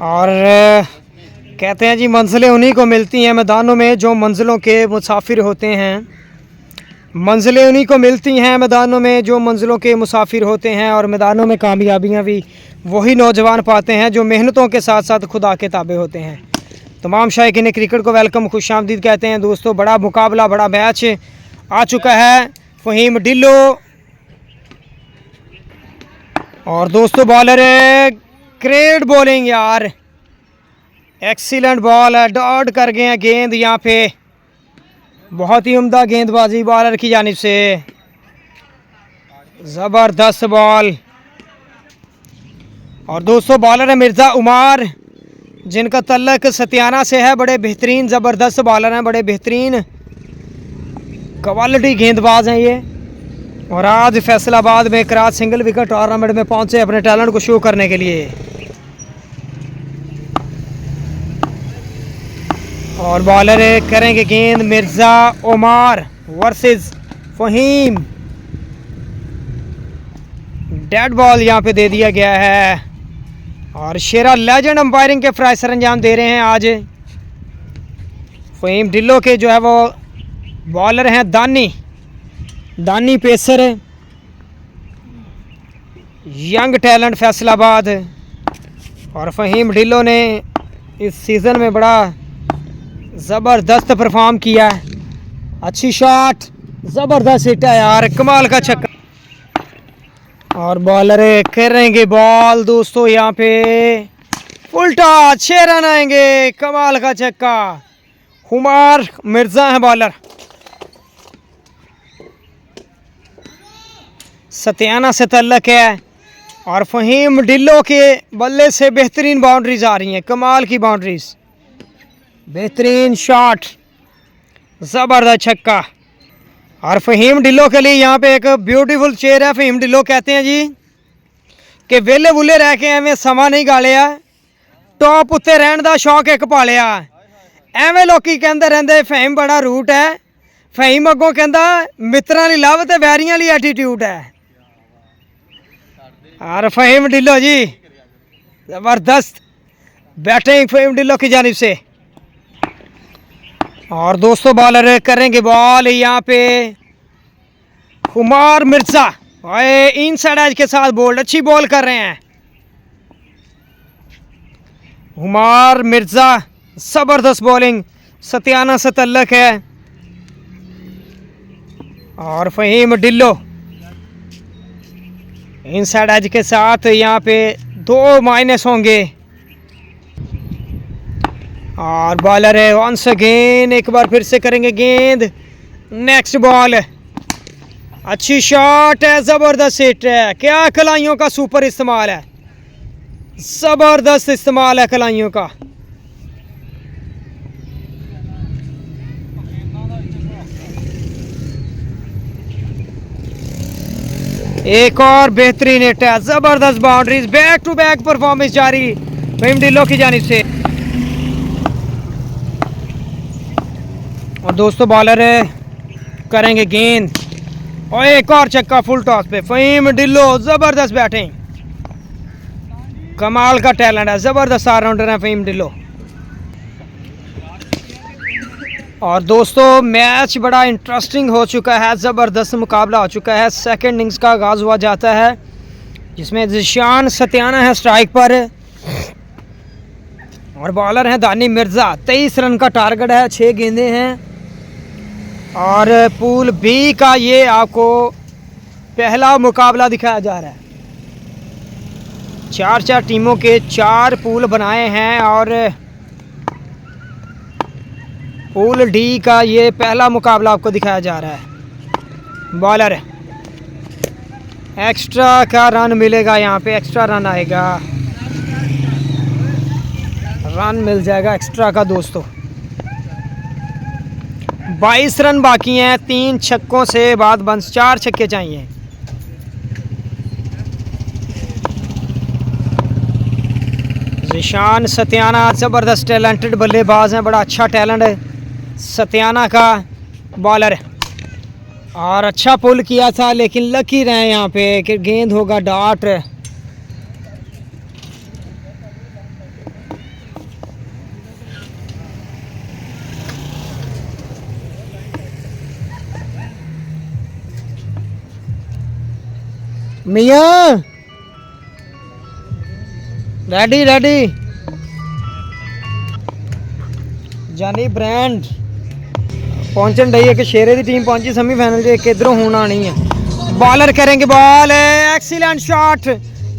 और कहते हैं जी मंजिलें उन्हीं को मिलती हैं मैदानों में जो मंजिलों के मुसाफिर होते हैं। मंजिलें उन्हीं को मिलती हैं मैदानों में जो मंजिलों के मुसाफिर होते हैं। और मैदानों में कामयाबियाँ भी वही नौजवान पाते हैं जो मेहनतों के साथ साथ खुदा के ताबे होते हैं। तमाम शायकीन क्रिकेट को वेलकम, खुशामदीद कहते हैं दोस्तों। बड़ा मुकाबला, बड़ा मैच आ चुका है। फ़हीम डिल्लो और दोस्तों बॉलर ग्रेट बॉलिंग यार, एक्सीलेंट बॉल है, डॉट कर गए हैं गेंद यहाँ पे। बहुत ही उम्दा गेंदबाजी बॉलर की जानिब से, ज़बरदस्त बॉल। और दोस्तों बॉलर है मिर्ज़ा उमर, जिनका तल्लक सतियाना से है। बड़े बेहतरीन ज़बरदस्त बॉलर हैं, बड़े बेहतरीन क्वालिटी गेंदबाज हैं ये। और आज फैसलाबाद में कराच सिंगल विकेट टूर्नामेंट में पहुंचे अपने टैलेंट को शो करने के लिए। और बॉलर करेंगे गेंद Mirza Umar versus Fahim. Dead ball यहाँ पे दे दिया गया है। और शेरा लेजेंड अंपायरिंग के फ्राई सर अंजाम दे रहे हैं आज। फ़हीम डिल्लो के जो है वो बॉलर हैं दानी पेसर, यंग टैलेंट फैसलाबाद। और फ़हीम डिल्लो ने इस सीज़न में बड़ा ज़बरदस्त परफॉर्म किया है। अच्छी शॉट, ज़बरदस्त हिट है यार, कमाल का छक्का। और बॉलर करेंगे बॉल दोस्तों यहाँ पे फुल टॉस, 6 रन आएंगे, कमाल का छक्का। उमर मिर्ज़ा है बॉलर, सतियाना से तल्लक है। और फ़हीम डिल्लो के बल्ले से बेहतरीन बाउंड्रीज आ रही हैं, कमाल की बाउंड्रीज, बेहतरीन शॉट, ज़बरदस्त छक्का। और फ़हीम डिल्लो के लिए यहाँ पे एक ब्यूटीफुल चेयर है। फ़हीम डिल्लो कहते हैं जी कि वेले वुले रह के एवें समा नहीं गालिया, टॉप उत्ते रहन दा शौक एक पालिया। एवें लोकी कहते रहंदे फ़हीम बड़ा रूट है, फ़हीम अगों कहंदा मित्रां दी लव ते वैरियां दी एटीट्यूड है। और फ़हीम डिल्लो जी ज़बरदस्त बैटिंग फ़हीम डिल्लो की जानिब से। और दोस्तों बॉलर करेंगे बॉल यहाँ पे उमर मिर्ज़ा, इनसाइड एज के साथ बोल्ड, अच्छी बॉल कर रहे हैं उमर मिर्ज़ा, ज़बरदस्त बॉलिंग, सतियाना से तल्लक है। और फ़हीम डिल्लो इनसाइड एज के साथ यहाँ पे 2 माइनस होंगे। और बॉलर है वंस अगेन, एक बार फिर से करेंगे गेंद, नेक्स्ट बॉल, अच्छी शॉट है, ज़बरदस्त हिट है। क्या कलाइयों का सुपर इस्तेमाल है, ज़बरदस्त इस्तेमाल है कलाइयों का। एक और बेहतरीन हिट है, ज़बरदस्त boundaries, back to back performance जारी फ़हीम डिल्लो की जानिब से। और दोस्तों बॉलर करेंगे गेंद और एक और छक्का फुल टॉस पे। फ़हीम डिल्लो ज़बरदस्त बैटिंग, कमाल का टैलेंट है, ज़बरदस्त ऑलराउंडर है फ़हीम डिल्लो। और दोस्तों मैच बड़ा इंटरेस्टिंग हो चुका है, ज़बरदस्त मुकाबला हो चुका है। सेकंड इनिंग्स का आगाज़ हुआ जाता है जिसमें ज़िशान सतियाना है स्ट्राइक पर और बॉलर हैं दानी मिर्ज़ा। 23 रन का टारगेट है, 6 गेंदें हैं। और पूल बी का ये आपको पहला मुकाबला दिखाया जा रहा है। 4 टीमों के 4 पूल बनाए हैं और पूल डी का ये पहला मुकाबला आपको दिखाया जा रहा है। बॉलर एक्स्ट्रा का रन मिलेगा, यहाँ पे एक्स्ट्रा रन आएगा, रन मिल जाएगा एक्स्ट्रा का दोस्तों। 22 रन बाकी हैं, 3 छक्कों से बाद बंद, 4 छक्के चाहिए। ज़िशान सतियाना ज़बरदस्त टैलेंटेड बल्लेबाज हैं, बड़ा अच्छा टैलेंट है सतियाना का बॉलर। और अच्छा पुल किया था लेकिन लकी रहे यहाँ पे कि गेंद होगा डॉट। मियां रेडी रेडी जानी ब्रांड पहुंचन डई है कि शेरे की टीम पहुंची सेमीफाइनल एक इधरों होना नहीं है। बॉलर करेंगे बॉल, एक्सीलेंट शॉट,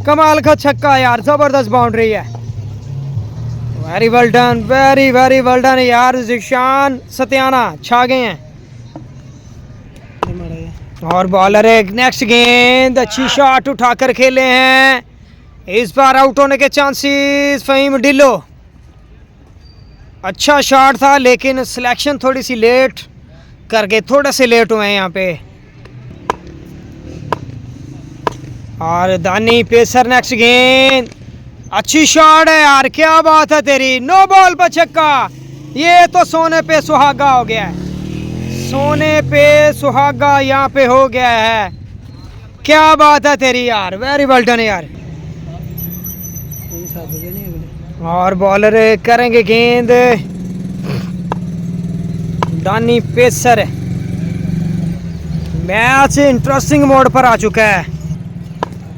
कमाल का छक्का यार, जबरदस्त बाउंड्री है। Very well done, very very well done यार। ज़िशान सत्याना छा गए हैं। और बॉलर एक नेक्स्ट गेंद, अच्छी शॉट उठाकर खेले हैं। इस बार आउट होने के चांसेस फ़हीम ढिल्लो। अच्छा शॉट था लेकिन सिलेक्शन थोड़ी सी लेट कर गए, थोड़े से लेट हुए हैं यहाँ पे। और दानी पेसर नेक्स्ट गेंद, अच्छी शॉट है यार, क्या बात है तेरी, नो बॉल पर छक्का। ये तो सोने पे सुहागा हो गया है, सोने पे सुहागा यहाँ पे हो गया है। क्या बात है तेरी यार, वेरी वेल डन यार। और बॉलर करेंगे गेंद, दानी पेसर। मैच इंटरेस्टिंग मोड पर आ चुका है।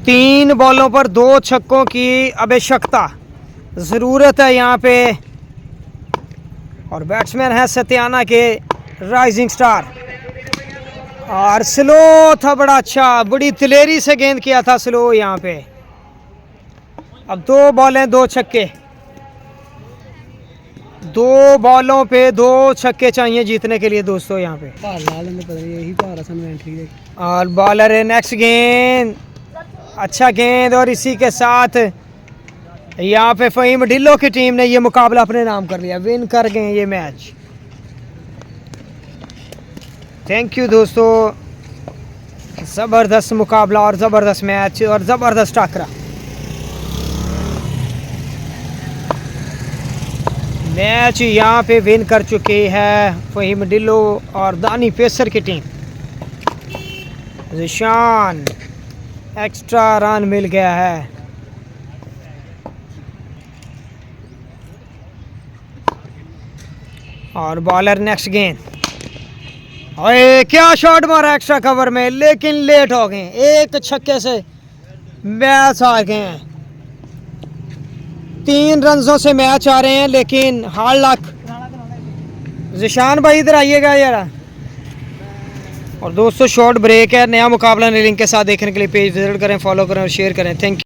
3 बॉलों पर 2 छक्कों की आवश्यकता ज़रूरत है यहाँ पे। और बैट्समैन है सत्याना के राइजिंग स्टार। और स्लो था बड़ा अच्छा, बड़ी दिलेरी से गेंद किया था स्लो यहाँ पे। अब 2 बॉलें 2 छक्के, 2 बॉलों पे 2 छक्के चाहिए जीतने के लिए दोस्तों यहाँ पे। और बॉलर है नेक्स्ट गेंद, अच्छा गेंद। और इसी के साथ यहाँ पे फ़हीम ढिल्लो की टीम ने ये मुकाबला अपने नाम कर लिया, विन कर गए ये मैच। थैंक यू दोस्तों, ज़बरदस्त मुकाबला और ज़बरदस्त मैच और ज़बरदस्त टाकरा। मैच यहाँ पे विन कर चुके हैं फ़हीम ढिल्लो और दानी पेसर की टीम। ज़िशान एक्स्ट्रा रन मिल गया है। और बॉलर नेक्स्ट गेंद, अरे क्या शॉट मारा एक्स्ट्रा कवर में, लेकिन लेट हो गए, एक छक्के से मैच हार गए हैं। 3 रनों से मैच आ रहे हैं लेकिन हार्ड लक। ज़िशान भाई इधर आइएगा यार। और दोस्तों शॉर्ट ब्रेक है, नया मुकाबला नई लिंक के साथ देखने के लिए पेज विजिट करें, फॉलो करें और शेयर करें। Thank you.